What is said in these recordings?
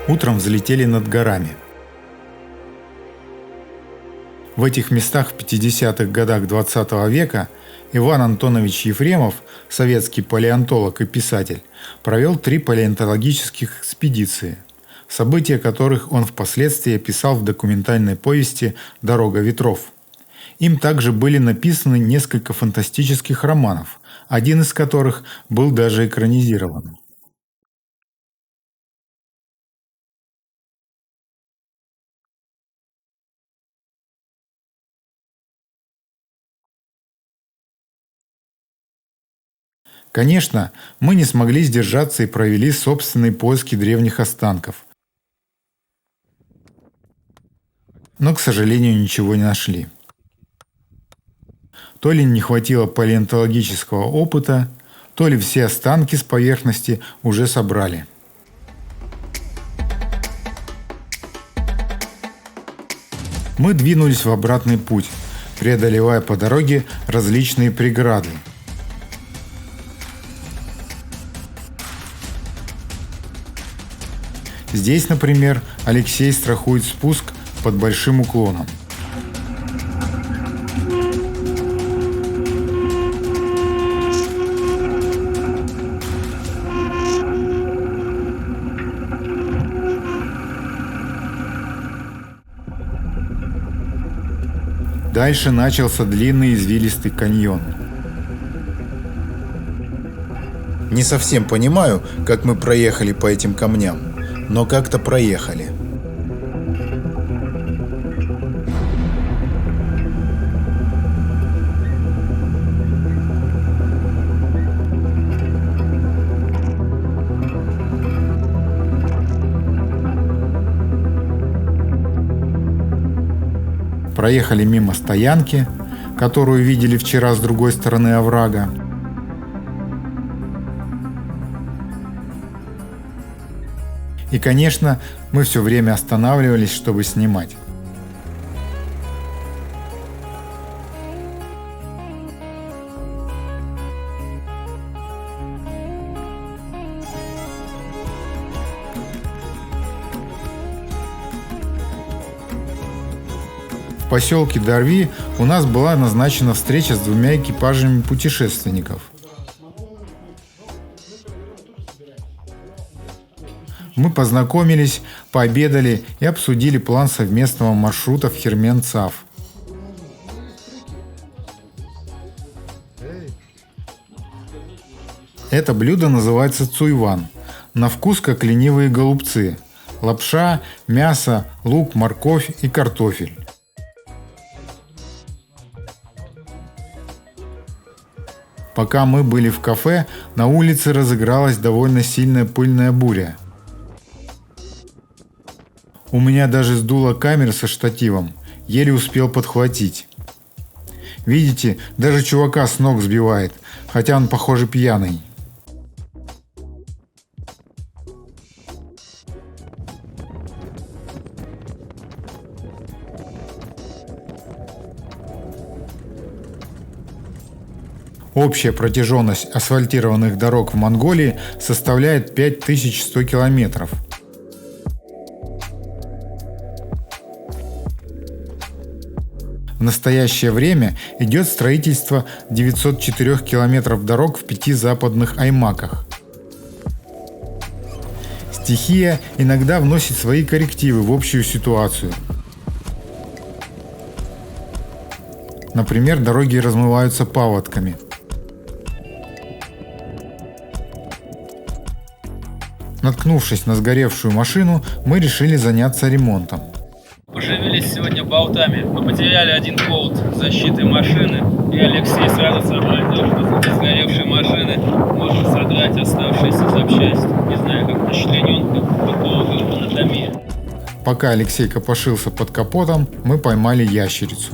утром взлетели над горами. В этих местах в 50-х годах XX века Иван Антонович Ефремов, советский палеонтолог и писатель, провел 3 палеонтологических экспедиции, события которых он впоследствии описал в документальной повести «Дорога ветров». Им также были написаны несколько фантастических романов, один из которых был даже экранизирован. Конечно, мы не смогли сдержаться и провели собственные поиски древних останков, но, к сожалению, ничего не нашли. То ли не хватило палеонтологического опыта, то ли все останки с поверхности уже собрали. Мы двинулись в обратный путь, преодолевая по дороге различные преграды. Здесь, например, Алексей страхует спуск под большим уклоном. Дальше начался длинный извилистый каньон. Не совсем понимаю, как мы проехали по этим камням, но как-то проехали. Проехали мимо стоянки, которую видели вчера с другой стороны оврага. И, конечно, мы все время останавливались, чтобы снимать. В поселке Дарви у нас была назначена встреча с 2 экипажами путешественников. Мы познакомились, пообедали и обсудили план совместного маршрута в Хермен-Цав. Это блюдо называется цуйван. На вкус как ленивые голубцы. Лапша, мясо, лук, морковь и картофель. Пока мы были в кафе, на улице разыгралась довольно сильная пыльная буря. У меня даже сдуло камеру со штативом, еле успел подхватить. Видите, даже чувака с ног сбивает, хотя он, похоже, пьяный. Общая протяженность асфальтированных дорог в Монголии составляет 5100 километров. В настоящее время идет строительство 904 километров дорог в 5 западных аймаках. Стихия иногда вносит свои коррективы в общую ситуацию. Например, дороги размываются паводками. Наткнувшись на сгоревшую машину, мы решили заняться ремонтом. Поживились сегодня болтами. Мы потеряли один болт защиты машины, и Алексей сразу сообразил, что из сгоревшей машины можно содрать оставшиеся запчасти. Не знаю, как расчлененка, патологом анатомии. Пока Алексей копошился под капотом, мы поймали ящерицу.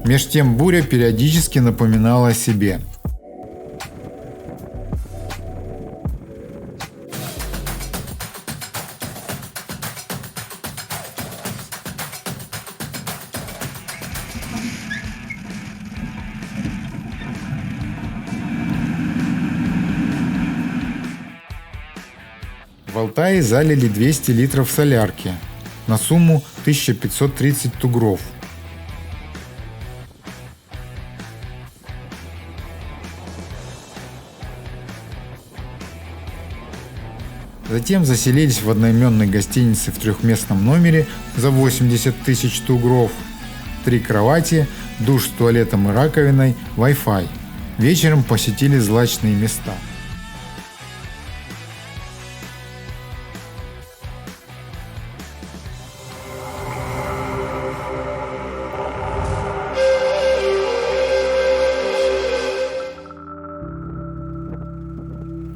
Меж тем буря периодически напоминала о себе. В Алтае залили 200 литров солярки на сумму 1530 тугров. Затем заселились в одноименной гостинице в трехместном номере за 80 тысяч тугров, 3 кровати, душ с туалетом и раковиной, Wi-Fi. Вечером посетили злачные места.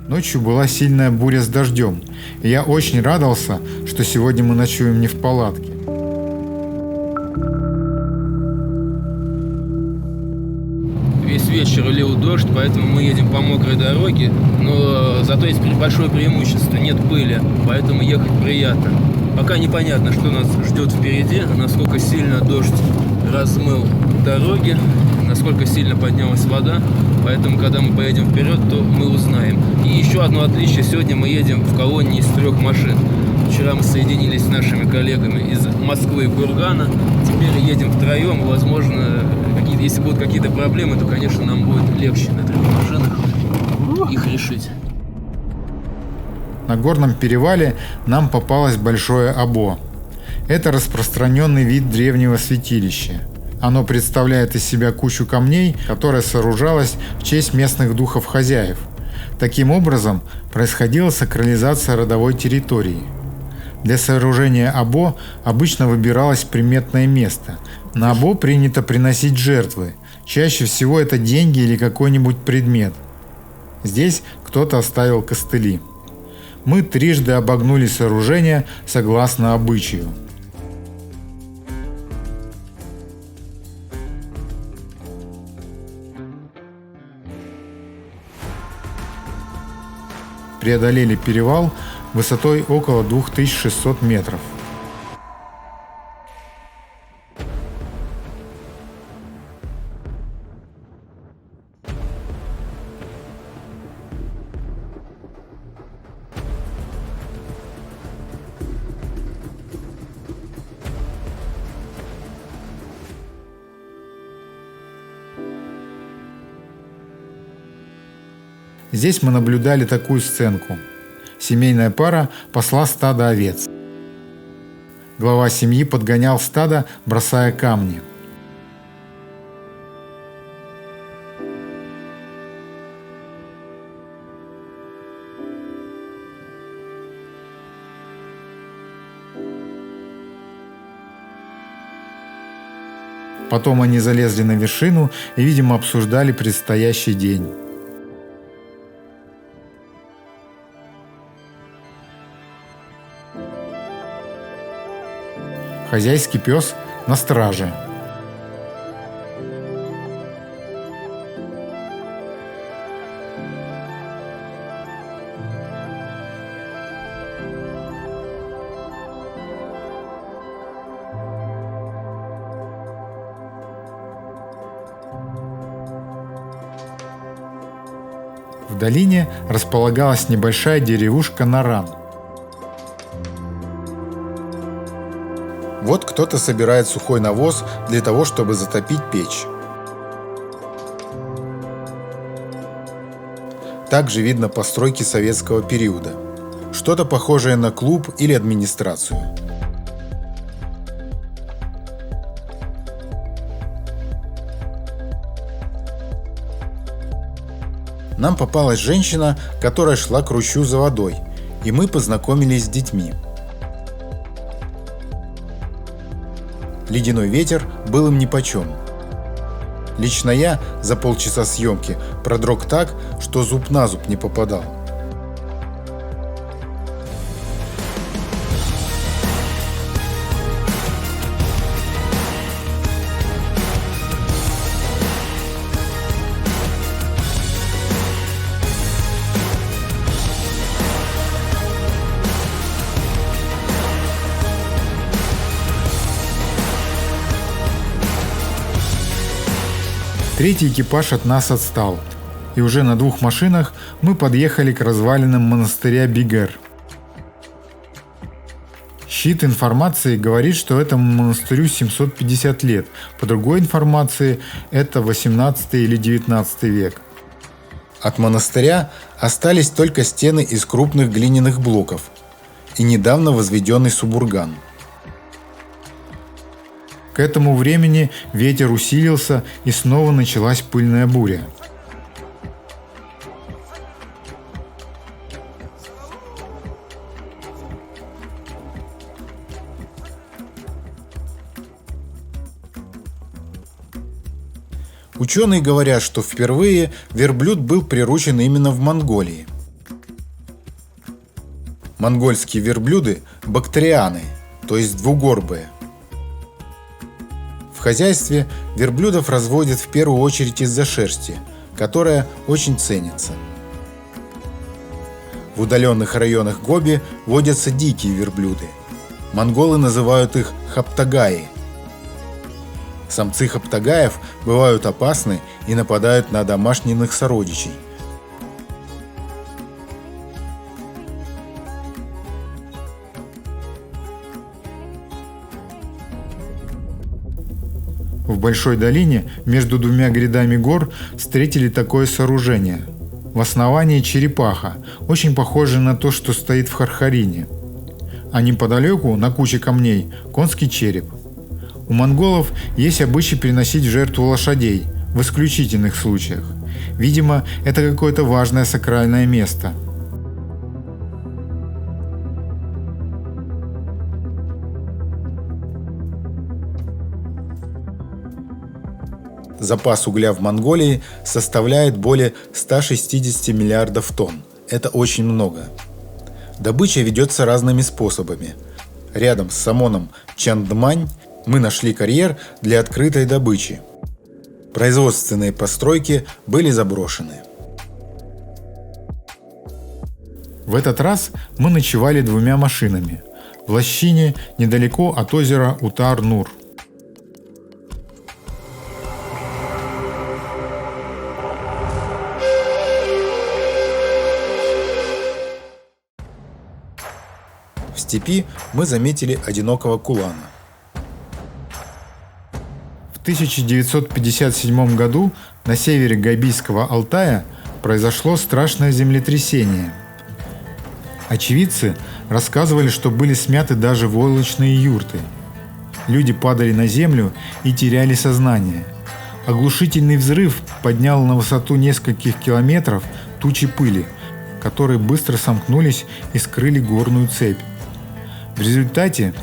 Ночью была сильная буря с дождем, и я очень радовался, что сегодня мы ночуем не в палатке. Весь вечер лил дождь, поэтому мы едем по мокрой дороге, но зато есть большое преимущество, нет пыли, поэтому ехать приятно. Пока непонятно, что нас ждет впереди, насколько сильно дождь размыл дороги, насколько сильно поднялась вода, поэтому когда мы поедем вперед, то мы узнаем. И еще одно отличие: сегодня мы едем в колонне из 3 машин. Вчера мы соединились с нашими коллегами из Москвы и Кургана, теперь едем втроем, и, возможно, если будут какие-то проблемы, то, конечно, нам будет легче на 3 машинах их решить. На горном перевале нам попалось большое обо. Это распространенный вид древнего святилища. Оно представляет из себя кучу камней, которая сооружалась в честь местных духов-хозяев. Таким образом, происходила сакрализация родовой территории. Для сооружения обо обычно выбиралось приметное место. На обо принято приносить жертвы. Чаще всего это деньги или какой-нибудь предмет. Здесь кто-то оставил костыли. Мы трижды обогнули сооружение согласно обычаю. Преодолели перевал высотой около 2600 метров. Здесь мы наблюдали такую сценку. Семейная пара пасла стадо овец. Глава семьи подгонял стадо, бросая камни. Потом они залезли на вершину и, видимо, обсуждали предстоящий день. Хозяйский пес на страже. В долине располагалась небольшая деревушка Наран. Вот кто-то собирает сухой навоз для того, чтобы затопить печь. Также видно постройки советского периода. Что-то похожее на клуб или администрацию. Нам попалась женщина, которая шла к ручью за водой, и мы познакомились с детьми. Ледяной ветер был им нипочем. Лично я за полчаса съемки продрог так, что зуб на зуб не попадал. Третий экипаж от нас отстал, и уже на 2 машинах мы подъехали к развалинам монастыря Бигер. Щит информации говорит, что этому монастырю 750 лет. По другой информации, это 18 или 19 век. От монастыря остались только стены из крупных глиняных блоков и недавно возведенный субурган. К этому времени ветер усилился и снова началась пыльная буря. Ученые говорят, что впервые верблюд был приручен именно в Монголии. Монгольские верблюды – бактрианы, то есть двугорбые. В хозяйстве верблюдов разводят в первую очередь из-за шерсти, которая очень ценится. В удаленных районах Гоби водятся дикие верблюды. Монголы называют их хаптагаи. Самцы хаптагаев бывают опасны и нападают на домашних сородичей. В Большой долине между двумя грядами гор встретили такое сооружение. В основании черепаха, очень похожая на то, что стоит в Хархарине. А неподалеку, на куче камней, конский череп. У монголов есть обычай приносить в жертву лошадей, в исключительных случаях. Видимо, это какое-то важное сакральное место. Запас угля в Монголии составляет более 160 миллиардов тонн. Это очень много. Добыча ведется разными способами. Рядом с Самоном Чандмань мы нашли карьер для открытой добычи. Производственные постройки были заброшены. В этот раз мы ночевали двумя машинами. В лощине недалеко от озера Утар-Нур. В степи мы заметили одинокого кулана. В 1957 году на севере Гобийского Алтая произошло страшное землетрясение. Очевидцы рассказывали, что были смяты даже войлочные юрты. Люди падали на землю и теряли сознание. Оглушительный взрыв поднял на высоту нескольких километров тучи пыли, которые быстро сомкнулись и скрыли горную цепь. В результате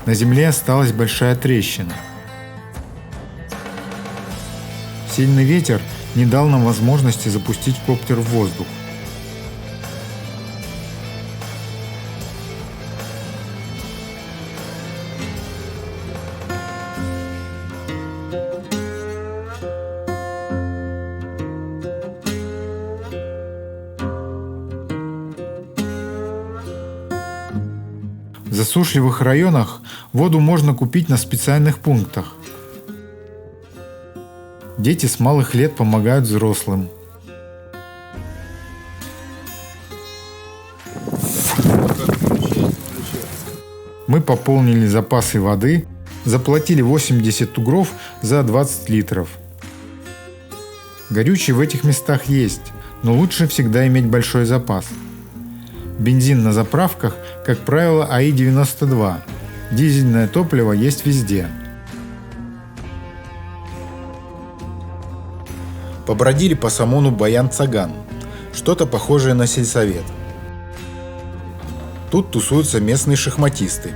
на земле осталась большая трещина. Сильный ветер не дал нам возможности запустить коптер в воздух. В засушливых районах воду можно купить на специальных пунктах. Дети с малых лет помогают взрослым. Мы пополнили запасы воды, заплатили 80 тугров за 20 литров. Горючее в этих местах есть, но лучше всегда иметь большой запас. Бензин на заправках, как правило, АИ-92. Дизельное топливо есть везде. Побродили по Самону Баян-Цаган, что-то похожее на сельсовет. Тут тусуются местные шахматисты.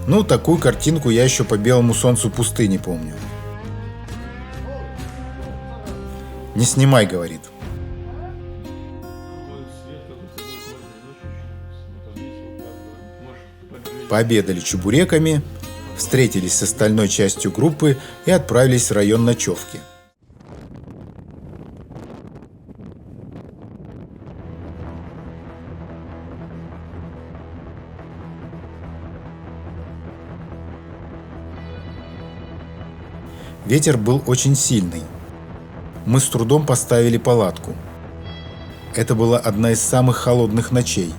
Ну, такую картинку я еще по белому солнцу пустыни помню. «Не снимай», — говорит. Пообедали чебуреками, встретились с остальной частью группы и отправились в район ночевки. Ветер был очень сильный. Мы с трудом поставили палатку. Это была одна из самых холодных ночей.